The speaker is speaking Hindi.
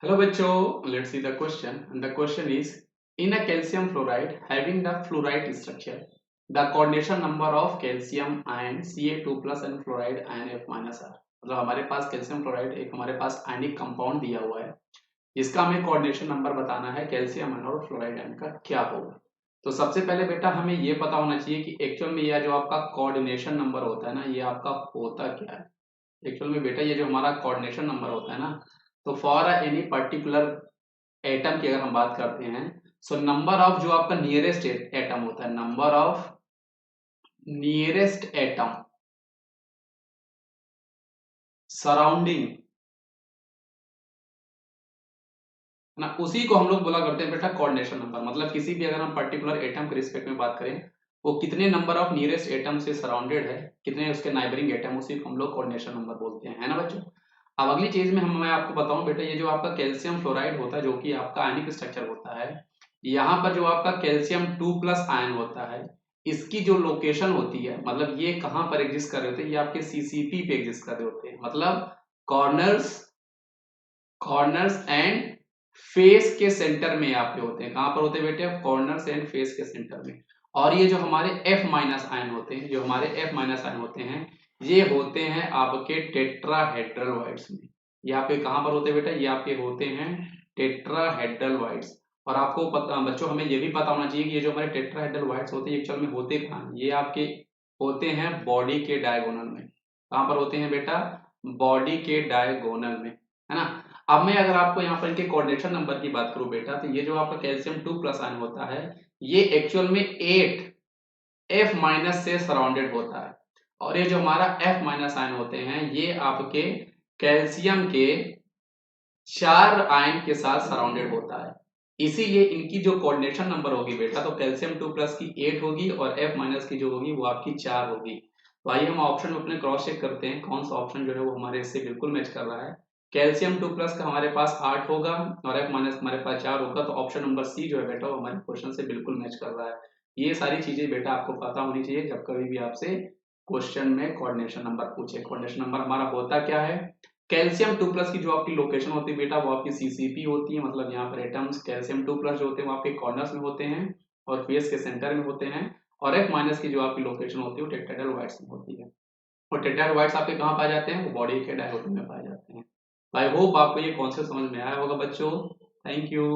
Hello bachcho, let's see the question. And the question is, in a calcium fluoride having the fluorite structure, the coordination number of calcium ion Ca2 plus and fluoride ion F minus R. मतलब हमारे पास कैल्शियम फ्लोराइड एक हमारे पास आयनिक कंपाउंड दिया हुआ है, इसका हमें कोऑर्डिनेशन नंबर बताना है कैल्शियम आयन और फ्लोराइड आयन का क्या होगा। तो सबसे पहले बेटा हमें ये पता होना चाहिए कि एक्चुअल में यह जो आपका कोऑर्डिनेशन नंबर होता है ना, ये आपका होता क्या है। एक्चुअल में बेटा ये जो हमारा कोऑर्डिनेशन नंबर होता है ना, तो फॉर एनी पर्टिकुलर एटम की अगर हम बात करते हैं, सो नंबर ऑफ जो आपका नियरेस्ट एटम होता है, number of nearest atom surrounding ना, उसी को हम लोग बोला करते हैं बेटा कोऑर्डिनेशन नंबर। मतलब किसी भी अगर हम पर्टिकुलर एटम के रिस्पेक्ट में बात करें, वो कितने नंबर ऑफ नियरेस्ट एटम से सराउंडेड है, कितने उसके नाइबरिंग एटम, उसी को हम लोग कोऑर्डिनेशन नंबर बोलते हैं, है ना बच्चों। अब अगली चीज में मैं आपको बताऊं बेटा, ये जो आपका कैल्शियम फ्लोराइड होता है जो कि आपका आयनिक स्ट्रक्चर होता है, यहाँ पर जो आपका कैल्शियम 2+ आयन होता है, इसकी जो लोकेशन होती है, मतलब ये कहाँ पर एग्जिस्ट कर रहे होते हैं, ये आपके सीसीपी पे एग्जिस्ट कर रहे होते हैं। मतलब कॉर्नर्स कॉर्नर्स एंड फेस के सेंटर में यहाँ पे होते हैं। कहां पर होते हैं बेटे? कॉर्नर्स एंड फेस के सेंटर में। और ये जो हमारे F माइनस आयन होते हैं, जो हमारे F माइनस आयन होते हैं, ये होते हैं आपके टेट्राहेड्रल वाइड्स में। ये आपके कहां पर होते हैं बेटा? ये आपके होते हैं टेट्राहेड्रल वाइड्स। और आपको पता बच्चों, हमें ये भी पता होना चाहिए कि ये जो हमारे टेट्राहेड्रल वाइड्स होते हैं एक्चुअल में होते कहाँ हैं। ये आपके होते हैं बॉडी के डायगोनल में। कहां पर होते हैं बेटा? बॉडी के डायगोनल में, है ना। अब मैं अगर आपको यहाँ पर इनके कोऑर्डिनेशन नंबर की बात करूं बेटा, तो ये जो आपका कैल्शियम 2+ आयन होता है, ये एक्चुअल में 8 F माइनस से सराउंडेड होता है। और ये जो हमारा F माइनस आयन होते हैं, ये आपके कैल्शियम के 4 आयन के साथ सराउंडेड होता है। इसीलिए इनकी जो कोऑर्डिनेशन नंबर होगी बेटा, तो कैल्शियम 2+ की 8 होगी और F माइनस की जो होगी वो आपकी 4 होगी। तो आइए हम ऑप्शन में अपने क्रॉस चेक करते हैं कौन सा ऑप्शन जो है वो हमारे इससे बिल्कुल मैच कर रहा है। कैल्शियम 2+ का हमारे पास 8 होगा और F माइनस हमारे पास 4 होगा, तो ऑप्शन नंबर सी जो है बेटा वो हमारे क्वेश्चन से बिल्कुल मैच कर रहा है। ये सारी चीजें बेटा आपको पता होनी चाहिए जब कभी भी आपसे क्वेश्चन में कोऑर्डिनेशन नंबर पूछे। कोऑर्डिनेशन नंबर हमारा होता क्या है? कैल्शियम 2+ की जो आपकी लोकेशन होती है बेटा, वो आपकी सीसीपी होती है। मतलब यहाँ पर एटम्स कैल्शियम 2+ जो होते हैं वो आपके कॉर्नर्स में होते हैं और फेस के सेंटर में होते हैं। और F माइनस की जो आपकी लोकेशन होती है वो टेट्राहेड्रल वाइड्स में होती है। और टेट्राहेड्रल वाइड्स आपके कहाँ पाए जाते हैं? वो बॉडी के डायगोनल में पाए जाते हैं। आई होप आपको ये कॉन्सेप्ट समझ में आया होगा बच्चों। Thank you.